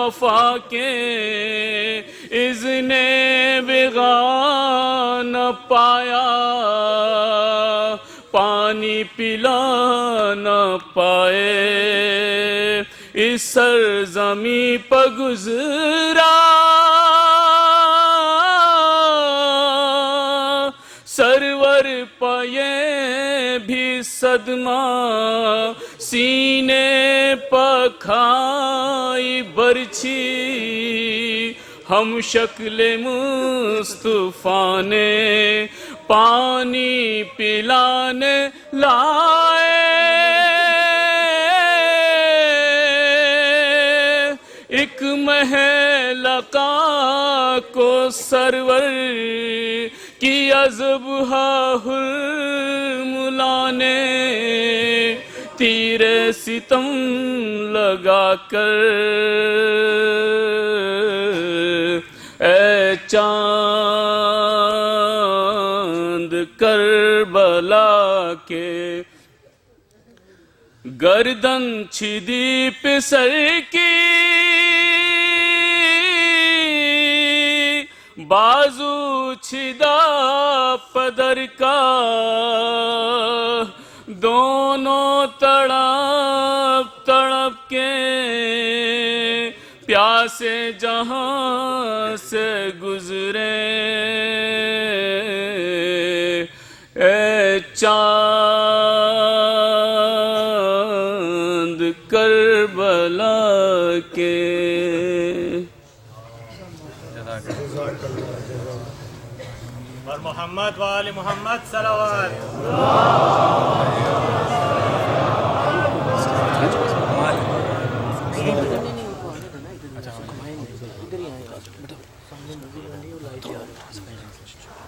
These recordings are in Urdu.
وفا کے اذن بغا نہ پایا، پانی پلا نہ پائے، اس سرزمیں پر گزرا، سرور پائے بھی صدمہ، سینے پر کھائی برچھی، ہم شکل مصطفیٰ نے پانی پلانے لائے، ایک محلقہ کو سرور کی ازبہا حرملا نے تیر ستم لگا کر، اے چاند کربلا کے، گردن چھدی پسر کی، بازو چھدا پدر کا، دونوں تڑپ تڑپ کے پیاسے جہاں سے گزرے، اے چاند کربلا کے۔ اور محمد وآل محمد صلوات۔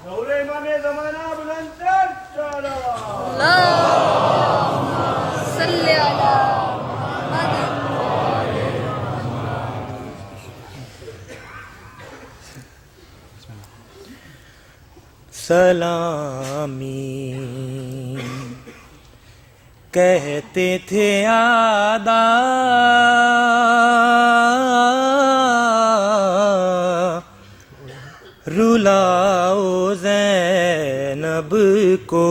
نور امام زمانہ بلند تر چلا، اللہم صلی علی سلامی کہتے تھے آدا، رلاؤ زینب کو،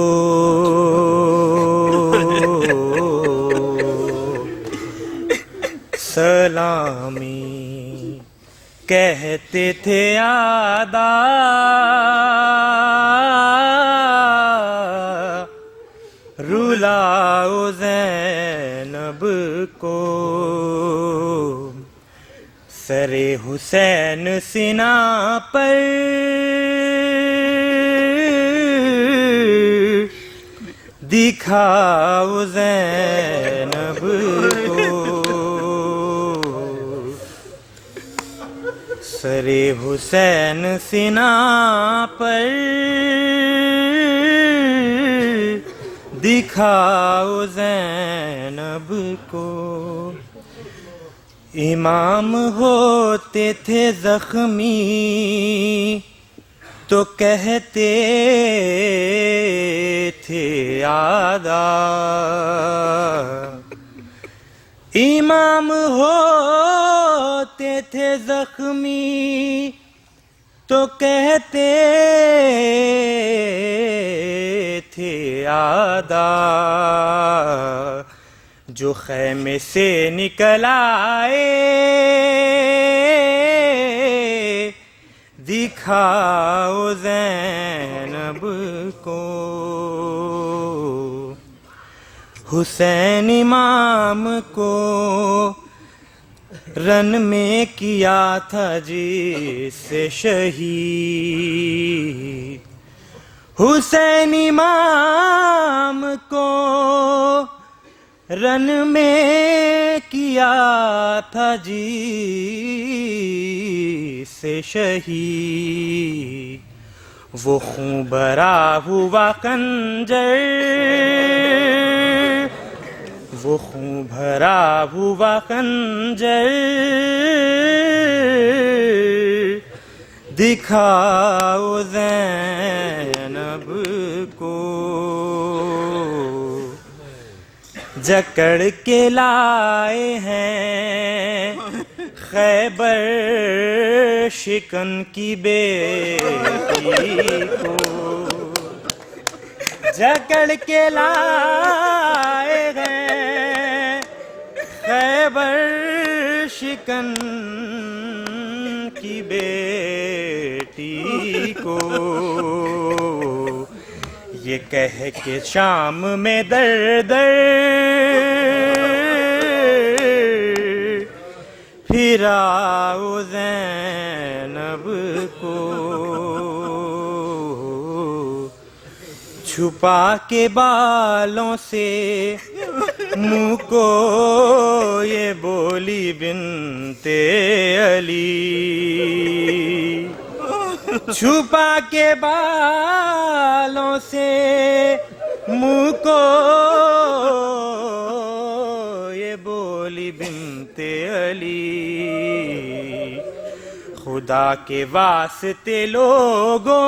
سلامی کہتے تھے آدا، رلاؤ زینب کو، سر حسین سینہ پر دکھاؤ زینب کو، سر حسین سینہ پر دکھاؤ زینب کو، امام ہوتے تھے زخمی تو کہتے تھے آدا، امام ہوتے تھے زخمی تو کہتے تھے آدا، جو خیمے سے نکل آئے دکھاؤ زینب کو، حسین امام کو رن میں کیا تھا جس سے شہید، حسین امام کو رن میں کیا تھا جس سے شہید، وہ خون بھرا ہوا خنجر، وہ خون بھرا ہوا خنجر دکھاؤ زینب کو، جکڑ کے لائے ہیں خیبر شکن کی بیٹی کو جکڑ کے لائے گئے خیبر شکن کی بیٹی کو، یہ کہہ کے شام میں در در پھرا زینب کو، چھپا کے بالوں سے منہ کو یہ بولی بنت علی، چھپا کے بالوں سے منہ کو یہ بولی بنت علی، خدا کے واسطے لوگوں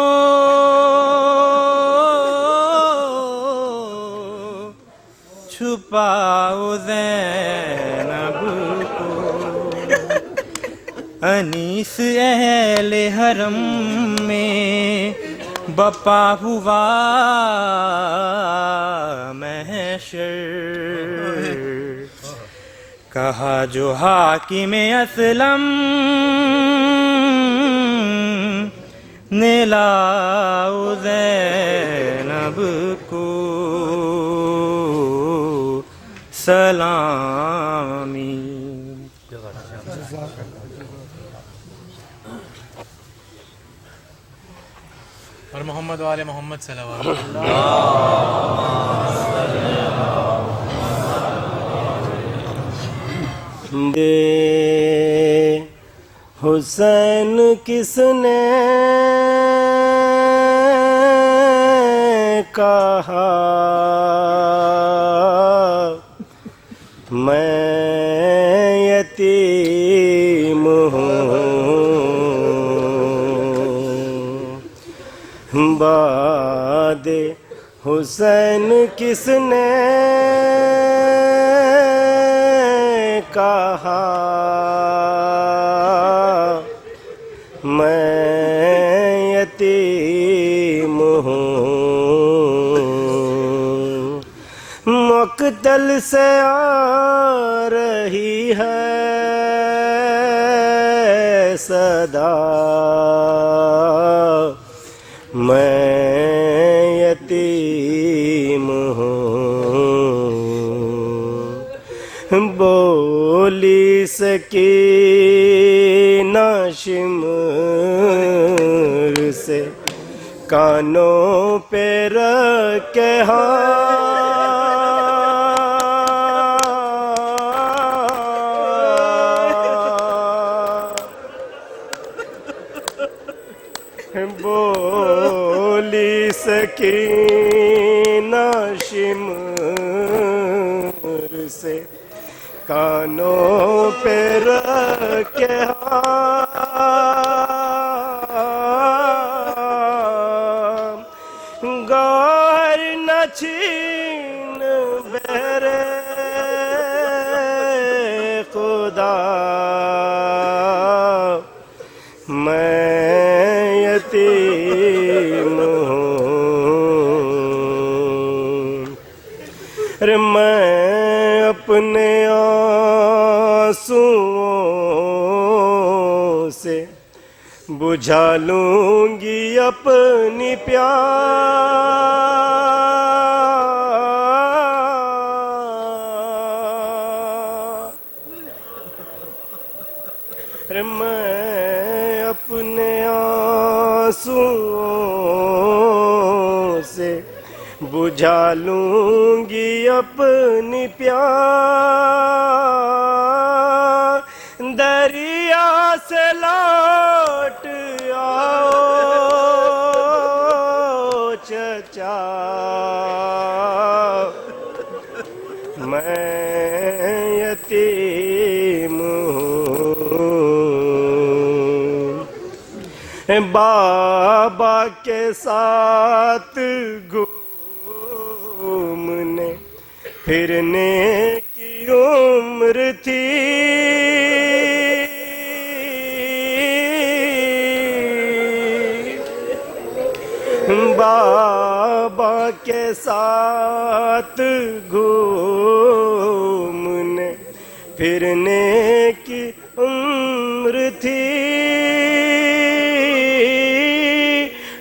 چھپاؤ زینب کو، انیس اہل حرم میں بپا ہوا محشر، کہا جو حاکم اسلم نے لاؤ زینب کو سلامی۔ اور محمد والے محمد صلوات اللہ۔ حسین کس نے کہا میں یتیم ہوں، باد حسین کس نے کہا میں یتیم ہوں، مقتل سے آ رہی ہے صدا میں یتیم ہوں، بولی سکینہ شمر سے کانوں پہ رکھ کے بولی سکینہ شمر سے کانوں پہ رکھ کے گوہر نہ چھین بہرے خدا میں یتیم ہوں، ارے میں اپنے آنسوؤں سے بجھا لوں گی اپنی پیار، میں اپنے آنسوؤں سے بجھا لوں گی اپنی پیار، دریا سے لوٹ آؤ چچا میں یتیم ہوں، بابا کے ساتھ گھومنے پھرنے کی عمر تھی، بابا کے ساتھ گھومنے پھرنے کی عمر تھی،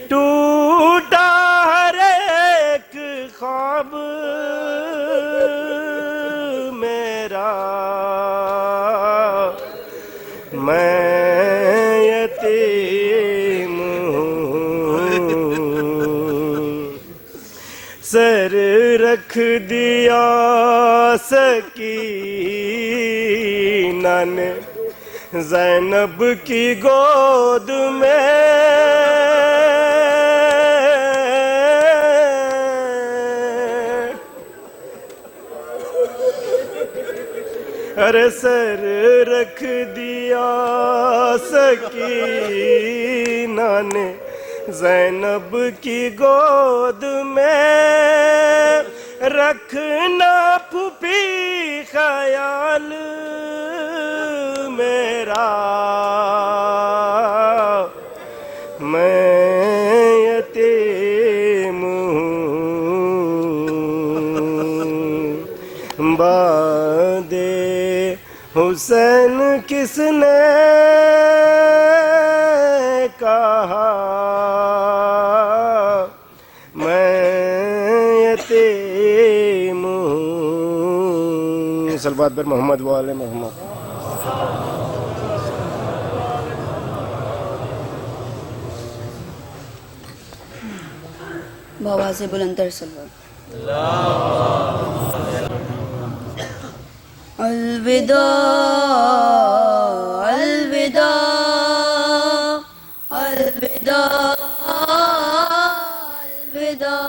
ٹوٹا ہر ایک خواب میرا، میں یتیم ہوں، سر رکھ دیا سکینہ نے زینب کی گود میں، ارے سر رکھ دیا سکینہ نے زینب کی گود میں، رکھنا پھوپھی خیال میرا، میں یتیم ہوں، بعد حسین کس نے کہا، میں یتیم ہوں۔ صلوات پر محمد و آل محمد۔ بآواز بلندر صلوات۔ الوداع الوداع الوداع الوداع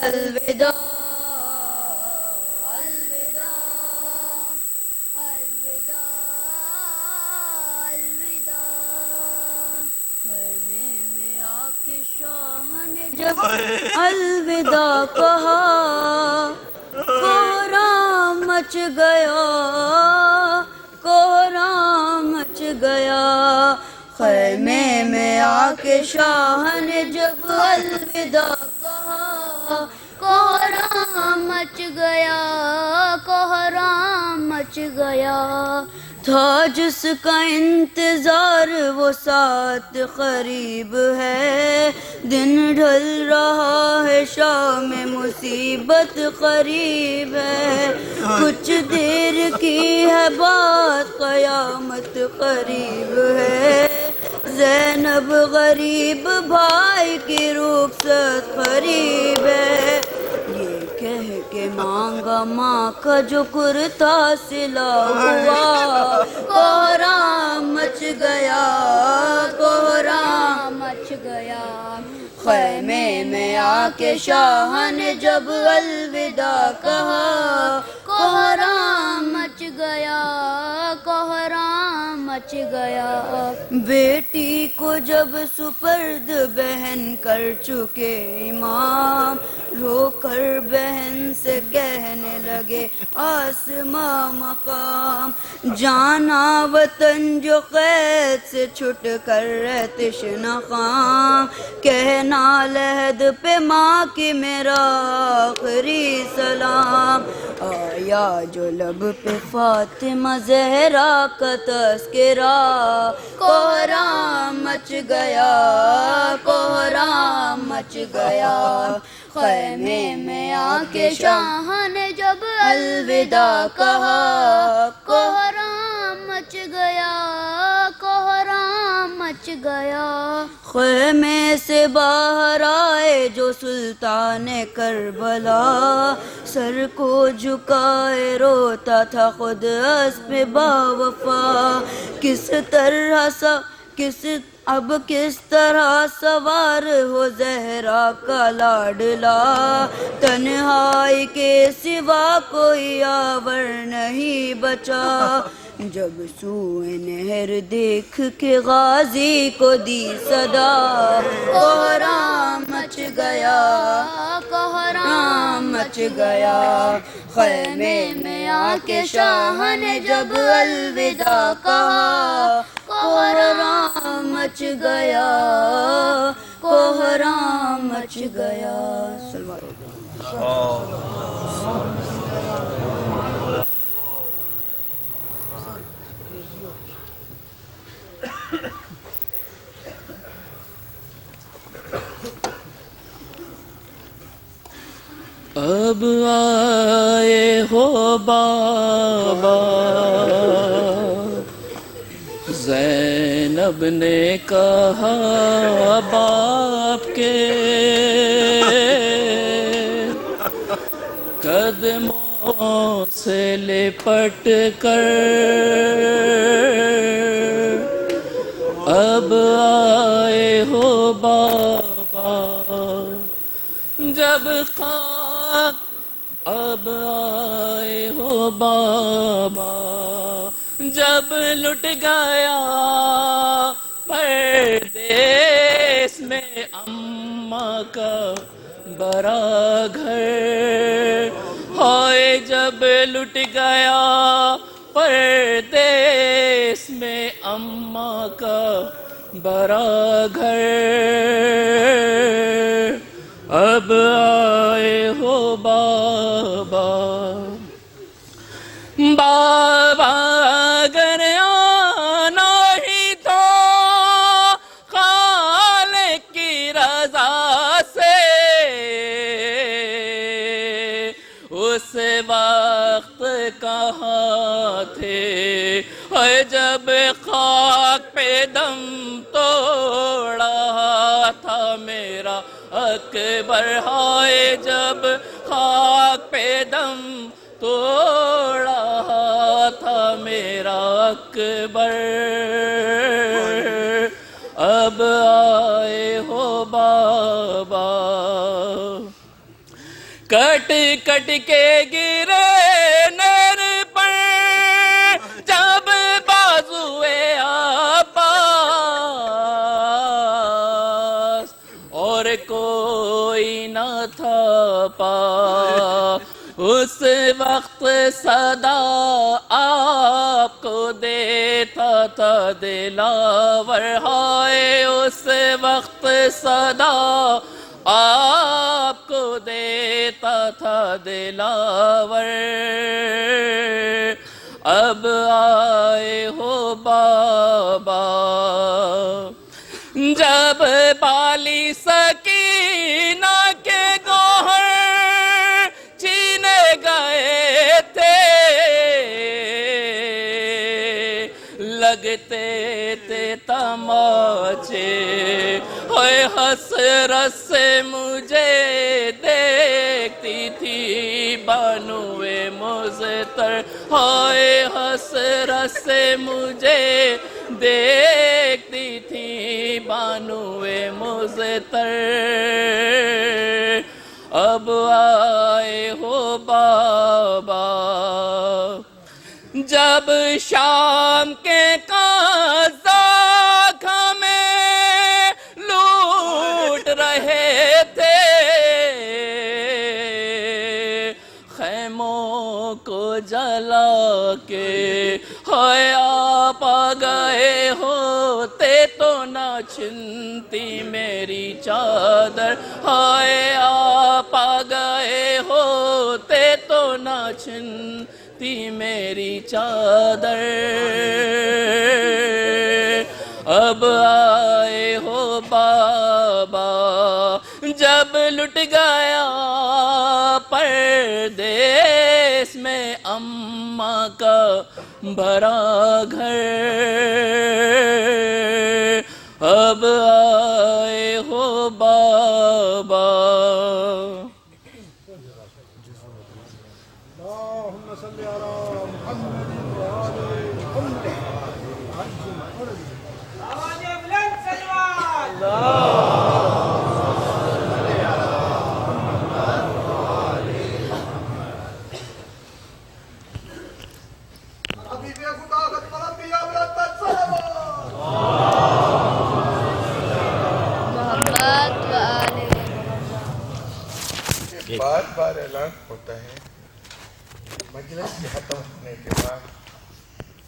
الوداع شاہ نے جب الوداع کہا، کوہرام مچ گیا، کوہرام مچ گیا، خیمے میں آ کے شاہ نے جب الوداع کہا، کوہرام مچ گیا، کوہرام مچ گیا، تھا جس کا انتظار وہ ساتھ قریب ہے، دن ڈھل رہا ہے شام مصیبت قریب ہے، کچھ دیر کی ہے بات قیامت قریب ہے، زینب غریب بھائی کی رخصت قریب ہے، یہ کہہ کے مانگا ماں کا جو کرتا سلا ہوا، کوہرام مچ گیا، کوہرام مچ گیا، خیمے میں آ کے شاہ نے جب الوداع کہا، کوہرام مچ گیا، کوہرام مچ گیا، بیٹی کو جب سپرد بہن کر چکے امام، رو کر بہن سے کہنے لگے آسماں مقام، جانا وطن جو قید سے چھٹ کر ہے تشنہ خام، کہنا لحد پہ ماں کی میرا آخری سلام، آیا جو لب پہ فاطمہ زہرا کا تذکرہ، کوہرام مچ گیا، کوہرام مچ گیا، خیمے میں آ کے شاہ نے جب الوداع کہا، کوہرام مچ گیا، کوہرام مچ گیا، خیمے سے باہر آئے جو سلطان کربلا، سر کو جھکائے روتا تھا خود اسب باوفا، کس طرح سوار ہو زہرا کا لاڈلا، تنہائی کے سوا کوئی آور نہیں بچا، جب سوئے نہر دیکھ کے غازی کو دی صدا، کوہرام مچ گیا، کوہرام مچ گیا، خیمے میں آ کے شاہ نے جب الوداع کہا، کوہرام مچ مچ گیا کوہرام مچ گیا. اب آئے ہو بابا زینب نے کہا باپ کے قدموں سے لپٹ کر اب آئے ہو بابا جب خاک اب آئے ہو بابا جب لٹ گیا پردیس میں اماں کا بڑا گھر ہائے جب لٹ گیا پردیس میں اماں کا بڑا گھر اب آئے ہو بابا بابا اگر آنا ہی تو خالق کی رضا سے اس وقت کہاں تھے جب خاک پہ دم توڑا تھا میرا اکبر ہائے جب خاک پہ دم توڑا تھا میرا اکبر اب آئے ہو بابا کٹ کٹ کے گرے نر پر جب بازوئے عباس اور کوئی نہ تھا پاس اس وقت صدا آپ کو دیتا تھا دلاور ہائے اس وقت صدا آپ کو دیتا تھا دلاور اب آئے ہو بابا جب بالی سکینہ کے گوہر چینے گئے تھے لگتے تھے تماچے ہوئے حسرت سے مجھے دیکھتی تھی بانوئے مزتر ہائے حسرت سے مجھے دیکھتی تھی بانوئے مزتر اب آئے ہو بابا جب شام کے قزاق ہمیں لوٹ رہے تھے خیموں کو جلا کے ہائے آپ آ گئے ہوتے تو نہ چھنتی میری چادر ہائے آپ آ گئے ہوتے تو نہ چھنتی میری چادر اب آئے ہو بابا جب لٹ گیا پردیس میں اماں کا بڑا گھر اب آئے ہو بابا اللهم صل على محمد وعلى محمد آواز بلند سلوات حبیب خدا خط الانبیاء بلند سلوات محبت و آل بار بار اعلان ہوتا ہے مجلس کے ختم ہونے کے بعد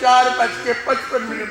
4:55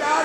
4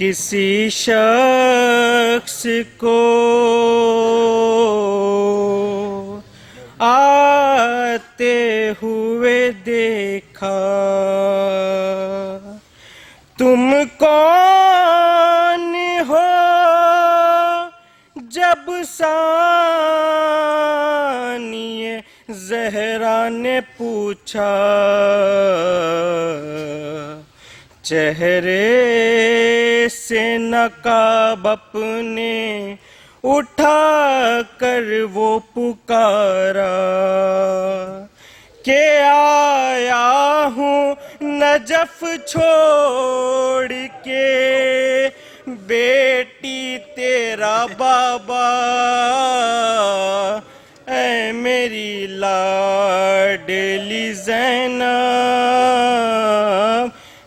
کسی شخص کو آتے ہوئے دیکھا، تم کون ہو جب ثانی زہرا نے پوچھا، چہرے سے نقاب اپنے اٹھا کر وہ پکارا کہ آیا ہوں نجف چھوڑ کے، بیٹی تیرا بابا اے میری لاڈلی زینب،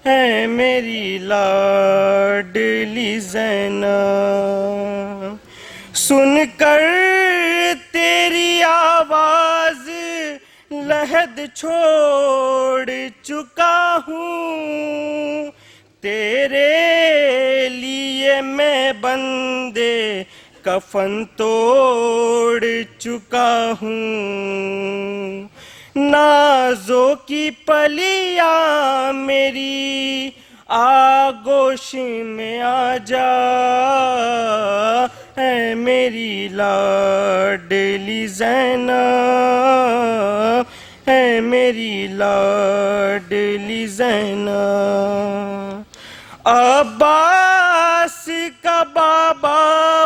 اے میری لاڈلی زینب، سن کر تیری آواز لحد چھوڑ چکا ہوں، تیرے لیے میں بندے کفن توڑ چکا ہوں، نازوں کی پلیاں میری آغوش میں آ جا، اے میری لاڈلی زینب، اے میری لاڈلی زینب، عباس کا بابا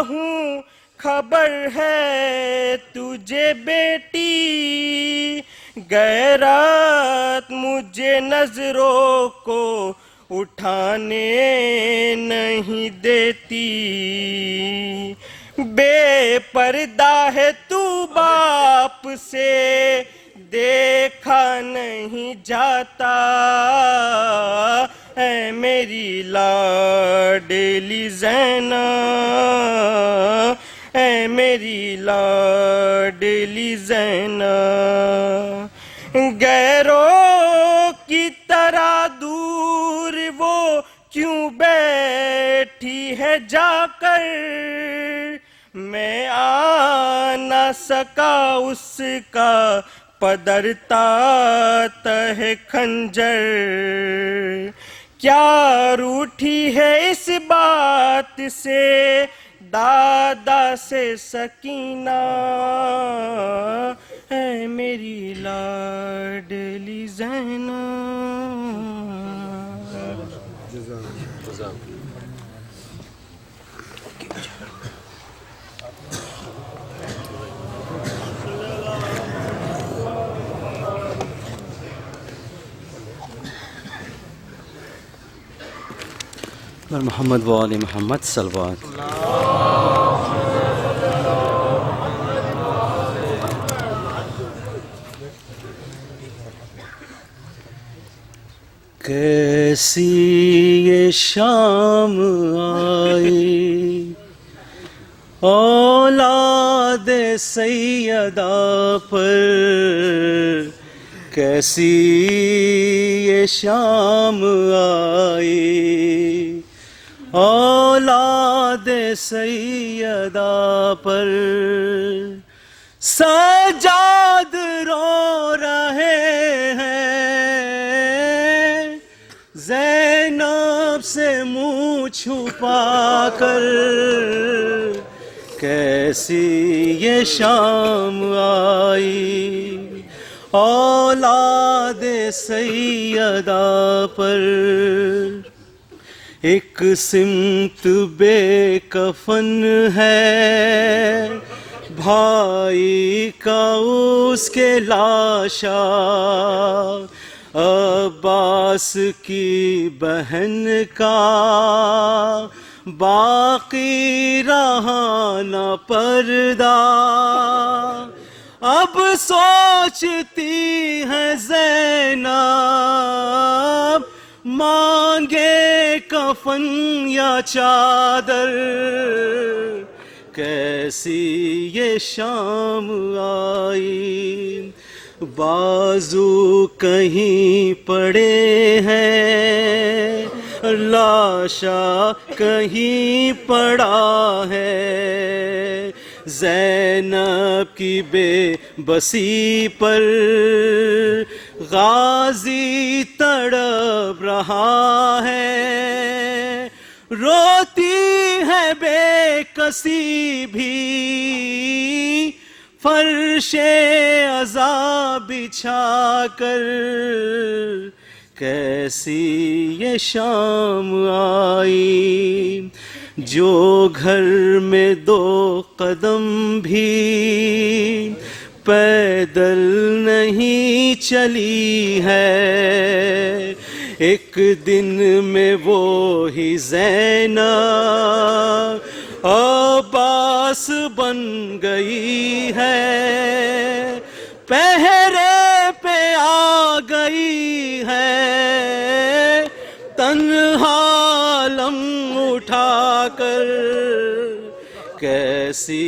ہوں، خبر ہے تجھے بیٹی، غیرت مجھے نظروں کو اٹھانے نہیں دیتی، بے پردہ ہے تو باپ سے دیکھا نہیں جاتا، اے میری لاڈلی زینب، اے میری لاڈلی زینب، غیروں کی طرح دور وہ کیوں بیٹھی ہے جا کر، میں آ نہ سکا اس کا پدرتا تہ خنجر، کیا روٹھی ہے اس بات سے دادا سے سکینہ، اے میری لاڈلی زینب۔ محمد و آل محمد صلوات۔ کیسی یہ شام آئی اولاد سیدہ پر، کیسی یہ شام آئی اولاد سیدہ پر، سجاد رو رہے ہیں زینب سے منہ چھپا کر، کیسی یہ شام آئی اولاد سیدہ پر، ایک سمت بے کفن ہے بھائی کا اس کے لاشا، عباس کی بہن کا باقی رہا نہ پردہ، اب سوچتی ہے زینب مانگے کفن یا چادر، کیسی یہ شام آئی، بازو کہیں پڑے ہیں لاشا کہیں پڑا ہے، زینب کی بے بسی پر غازی تڑپ رہا ہے، روتی ہے بے کسی بھی فرش عزا بچھا کر، کیسی یہ شام آئی جو گھر میں دو قدم بھی پیدل نہیں چلی ہے، ایک دن میں وہی زینب عباس بن گئی ہے، پہرے پہ آ گئی ہے، تنہا علم اٹھا کر، کیسی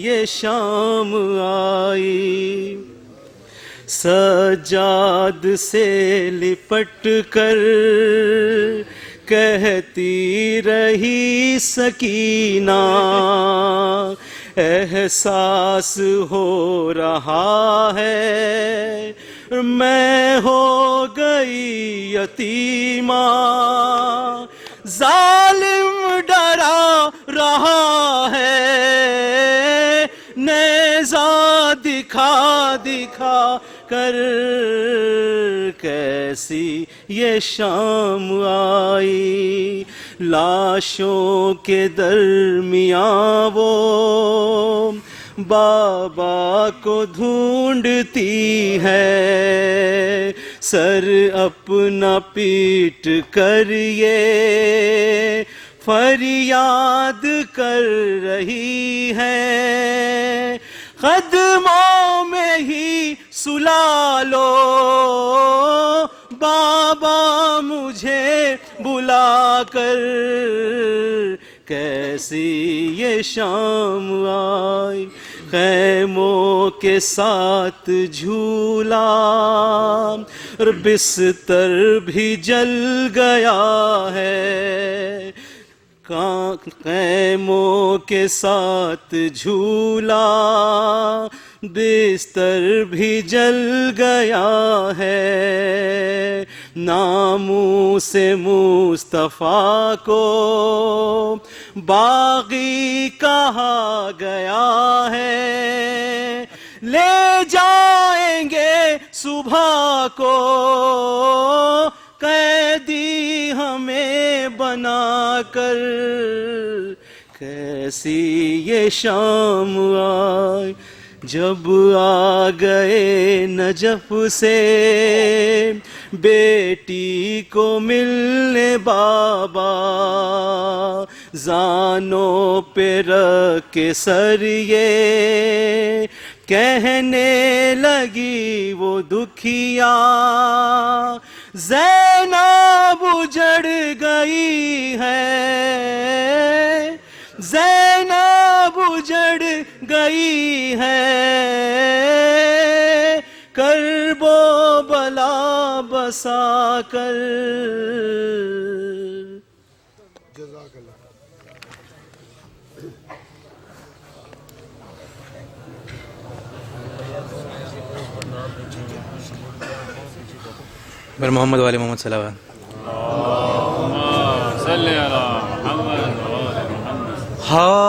یہ شام آئی، سجاد سے لپٹ کر کہتی رہی سکینہ، احساس ہو رہا ہے میں ہو گئی یتیمہ، ظالم ڈرا رہا ہے نیزہ دکھا دکھا کر، کیسی یہ شام آئی، لاشوں کے درمیان وہ بابا کو ڈھونڈتی ہے، سر اپنا پیٹ کر یہ فریاد کر رہی ہے، قدموں میں ہی سلا لو بابا مجھے بلا کر، کیسی یہ شام آئی، خیموں کے ساتھ جھولا اور بستر بھی جل گیا ہے، خیموں کے ساتھ جھولا بستر بھی جل گیا ہے، ناموس مصطفیٰ کو باغی کہا گیا ہے، لے جائیں گے صبح کو قیدی ہمیں بنا کر، کیسی یہ شام آئی، جب آ گئے نجف سے بیٹی کو ملنے بابا، زانوں پہ رکھ کے سر یہ کہنے لگی وہ دکھیا، زینب اجڑ گئی ہے، زینب اجڑ گئی ہے، کرب و بلا بسا کر، جزاک اللہ۔ بر محمد والے محمد صلی اللہ علیہ صلی علی محمد وآل محمد۔ ہائے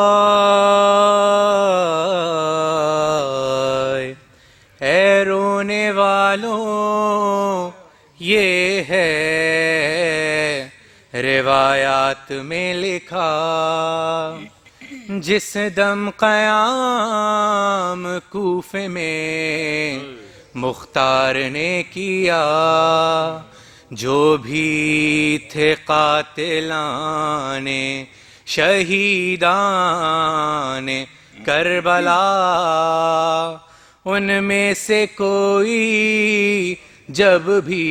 اے رونے والوں، یہ ہے روایات میں لکھا، جس دم قیام کوفے میں مختار نے کیا، جو بھی تھے قاتلان شہیدان کربلا، ان میں سے کوئی جب بھی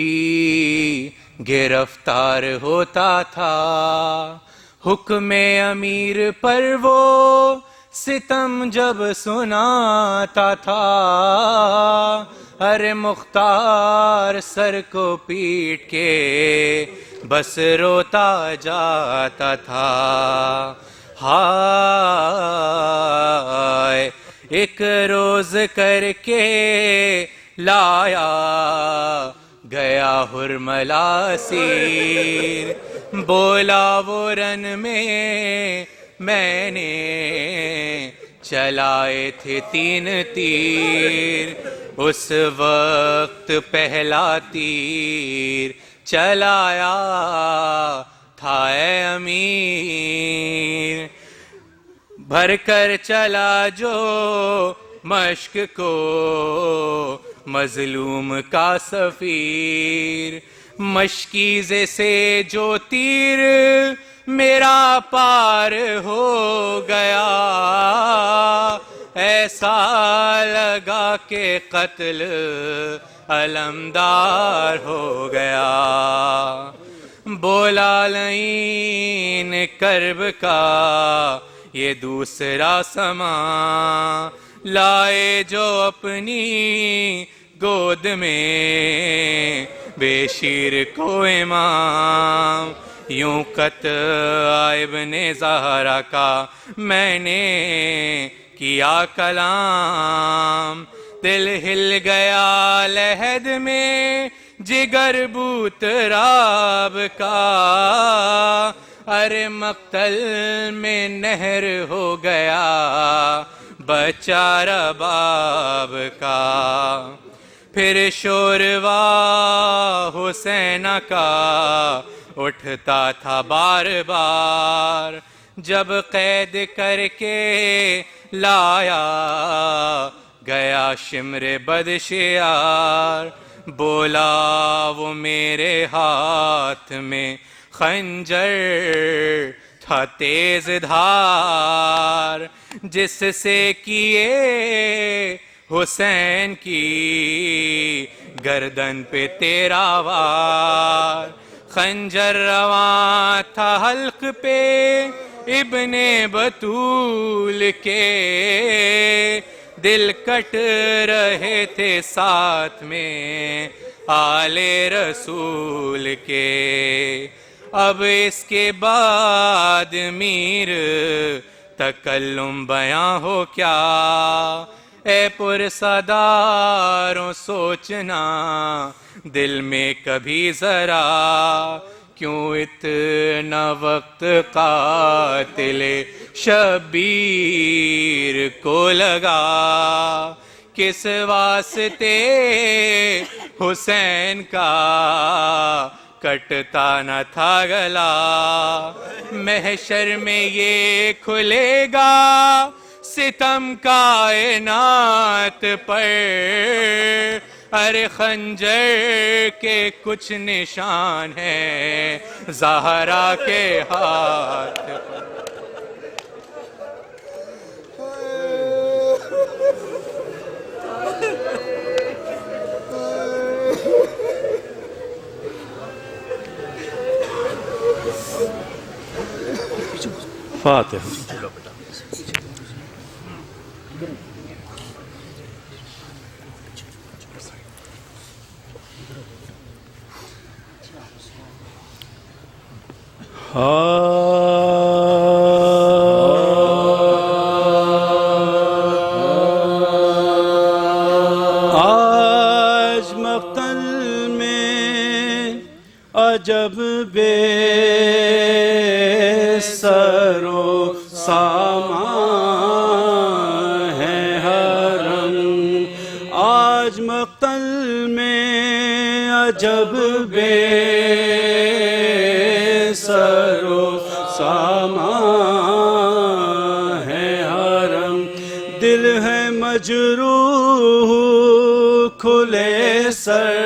گرفتار ہوتا تھا، حکم امیر پر وہ ستم جب سناتا تھا، ارے مختار سر کو پیٹ کے بس روتا جاتا تھا. ہائے ایک روز کر کے لایا گیا ہرملا سیر. بولا وہ رن میں نے چلائے تھے 3 تیر. اس وقت پہلا تیر چلایا تھا اے امیر. بھر کر چلا جو مشک کو مظلوم کا سفیر. مشکیزے سے جو تیر میرا پار ہو گیا ایسا لگا کہ قتل علمدار ہو گیا. بولا لعین کرب کا یہ دوسرا سما لائے جو اپنی گود میں بے شیر کو امام. یوں قطع ابن زہرا کا میں نے کیا کلام. دل ہل گیا لحد میں جگر بوت راب کا. ارے مقتل میں نہر ہو گیا بچہ رباب کا. پھر شوروا حسین کا اٹھتا تھا بار بار. جب قید کر کے لایا گیا شمر بدشیار. بولا وہ میرے ہاتھ میں خنجر تھا تیز دھار جس سے کیے حسین کی گردن پہ تیرا وار. خنجر رواں تھا حلق پہ ابن بطول کے. دل کٹ رہے تھے ساتھ میں آل رسول کے. اب اس کے بعد میر تکلم بیاں ہو کیا. اے پرصداروں سوچنا دل میں کبھی ذرا کیوں اتنا وقت قاتل شبیر کو لگا. کس واسطے حسین کا کٹتا نہ تھا گلا. محشر میں یہ کھلے گا ستم کائنات پر. ارے خنجر کے کچھ نشان ہیں زہرا کے ہاتھ پر. فاتح. آج مقتل میں عجب بے سرو سامان ہے حرم. آج مقتل میں عجب بے سرو سامان ہے حرم. دل ہے مجروح کھلے سر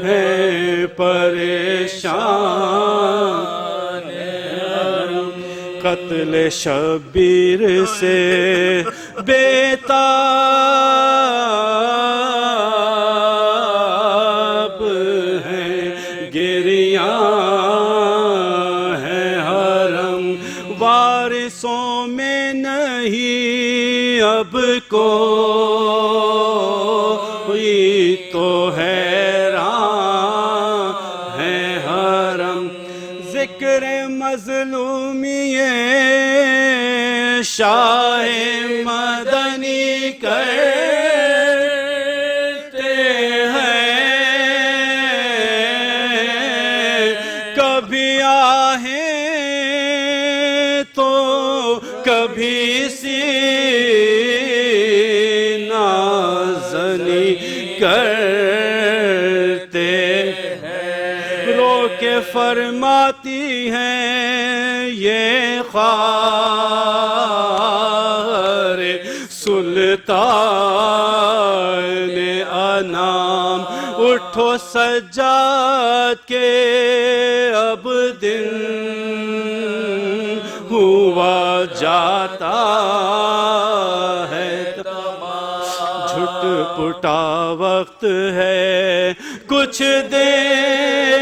ہے پریشان حرم. قتل شبیر سے بیتاب ہے گریاں ہے حرم. وارثوں میں نہیں اب کوئی تو حیران ہے شاہ مدنی کرتے ہیں، کبھی آہیں تو کبھی سینہ زنی کرتے ہیں، رو کے فرماتی ہیں یہ خواہر سلطان انام، اٹھو سجاد کے اب دن ہوا جاتا ہے تمام، جھٹ پٹا وقت ہے کچھ دیر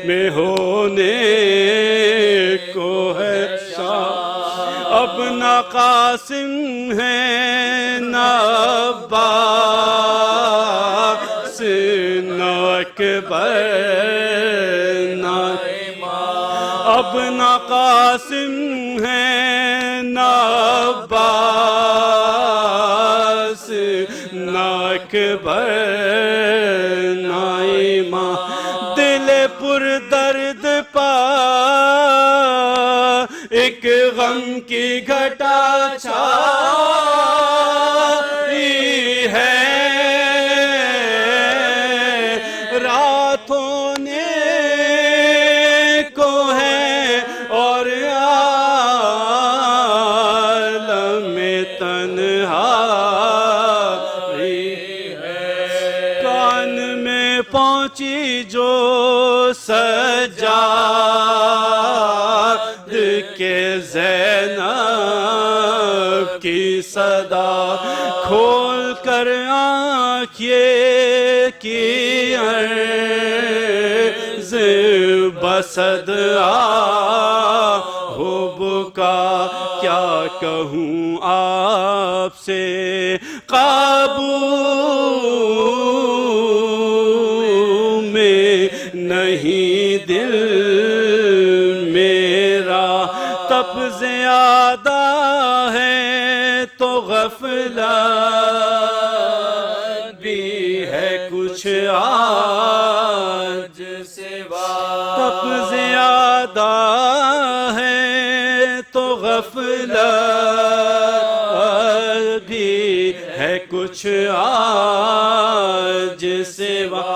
میں ہونے کو ہے شام، اب نہ قاسم ہے نہ عباس نہ اکبر نہ اب نہ قاسم ہے نہ عباس نہ اکبر نہ امام، دل پر درد پا ایک غم کی گھٹا چھائی ہے، راتوں نے کو ہے اور عالم تنہائی ہے، کان میں پہنچی جو سجاد کے زینب کی صدا، کھول کر آنکھ یہ کی عرض بسد ہو بکا، کیا کہوں آپ سے قابو میں نہیں دل میرا، تب زیادہ ہے تو غفلت بھی ہے کچھ آج سوا، تب زیادہ ہے تو غفلت بھی ہے کچھ آج سوا،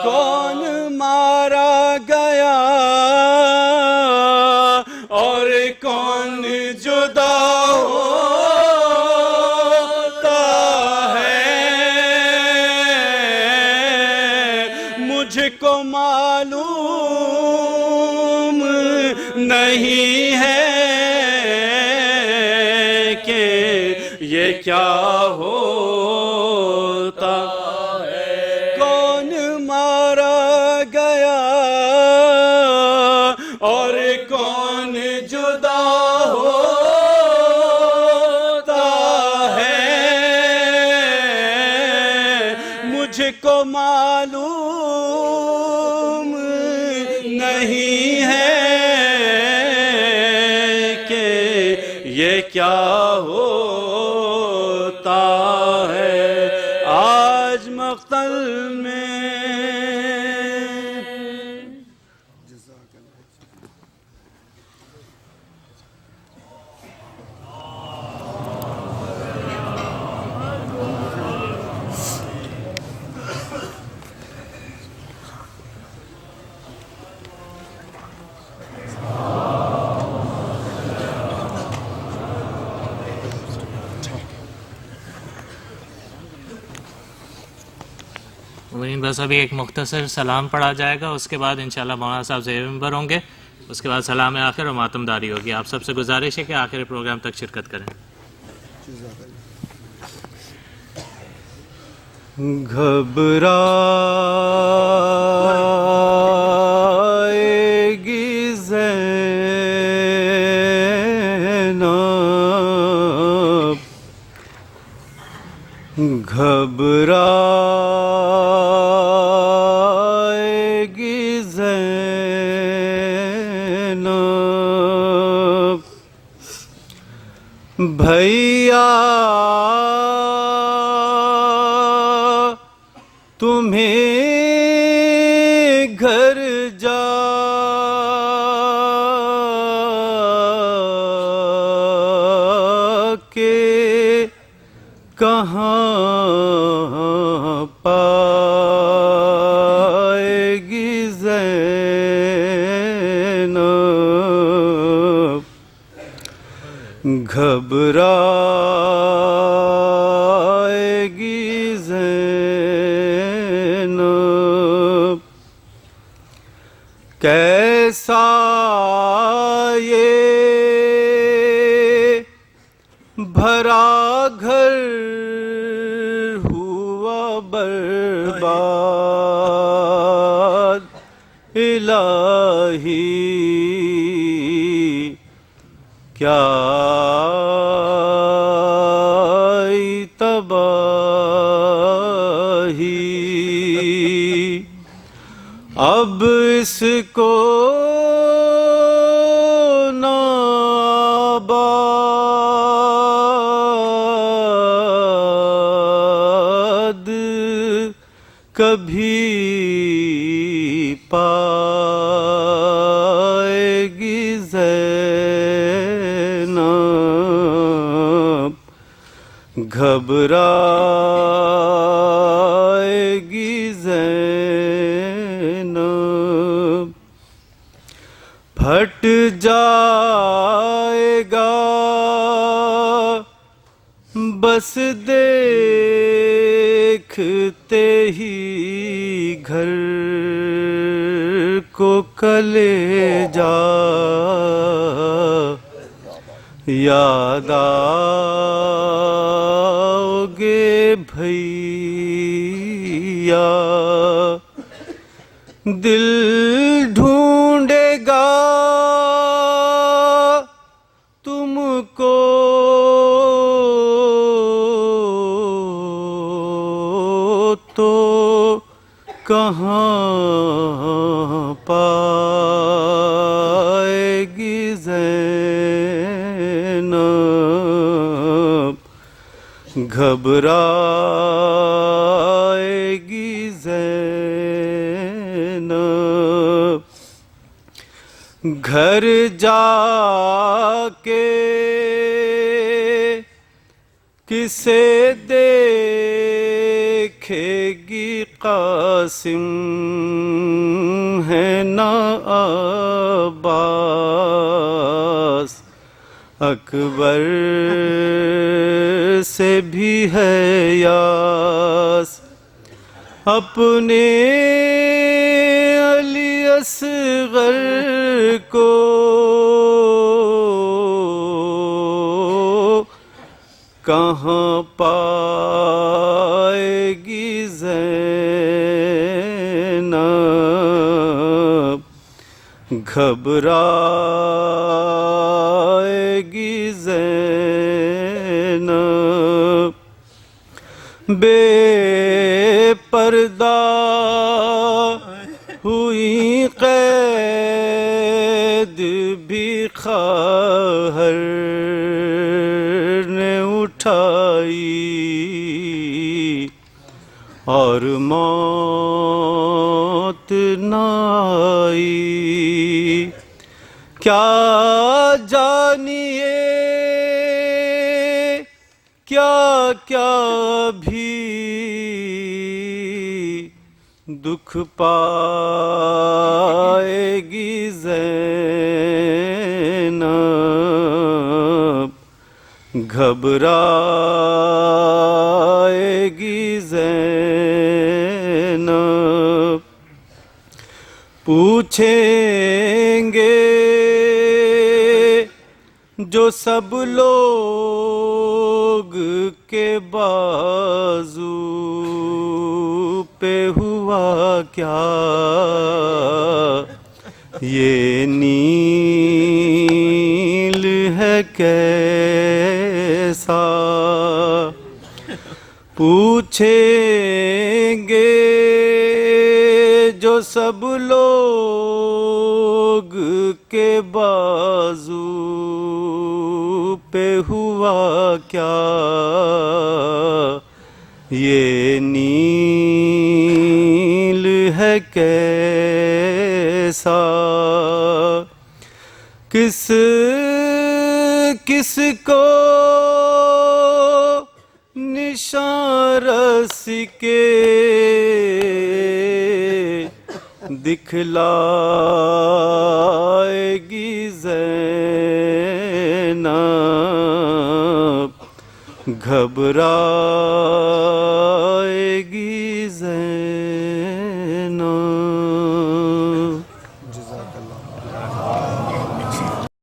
کون مارا گیا اور کون جدا ہوتا ہے، مجھ کو معلوم نہیں ہے کہ یہ کیا ہوتا ہے، کون مارا گیا اور کون جدا ہوتا ہے، مجھ کو معلوم نہیں ہے کہ یہ کیا ہوتا ہے، آج مقتل میں بس ابھی ایک مختصر سلام پڑھا جائے گا، اس کے بعد انشاءاللہ مولانا صاحب زیر منبر ہوں گے، اس کے بعد سلام آخر اور ماتم داری ہوگی۔ آپ سب سے گزارش ہے کہ آخر پروگرام تک شرکت کریں۔ گھبرائے گی زینب، گھبرائے گی زینب، بھیا تمہیں گھر جا کے کہاں پائے گی زینب گھبرائے گی زینب کیسا یہ بھرا گھر ہوا برباد الہی کیا تباہی اب اس کو ناباد کبھی پائے گی زینب گھبرائے گی زینب پھٹ جائے گا بس دیکھتے ہی گھر کو کلیجا یاد آؤ گے بھیا دل ڈھونڈے گا تم کو تو کہاں پائے گی زینب گھبرائے گی زینب گھر جا کے کسے دیکھے گی قاسم ہے نا عباس اکبر سے بھی ہے یاس اپنے علی اصغر کو کہاں پائے گی زینب گھبرائے گی زینب بے پردہ ہوئی قید بھی خواہر نے اٹھائی اور موت نہ آئی کیا جانیے کیا کیا بھی دکھ پائے گی زینب گھبرائے گی زینب پوچھیں گے جو سب لوگ کے بازو پہ ہوا کیا یہ نیل ہے کیسا پوچھیں گے جو سب لوگ کے بازو پہ ہوا کیا یہ نیل ہے کیسا کس کس کو نشان رس کے دکھلائے گی زینب گھبرائے گی زینب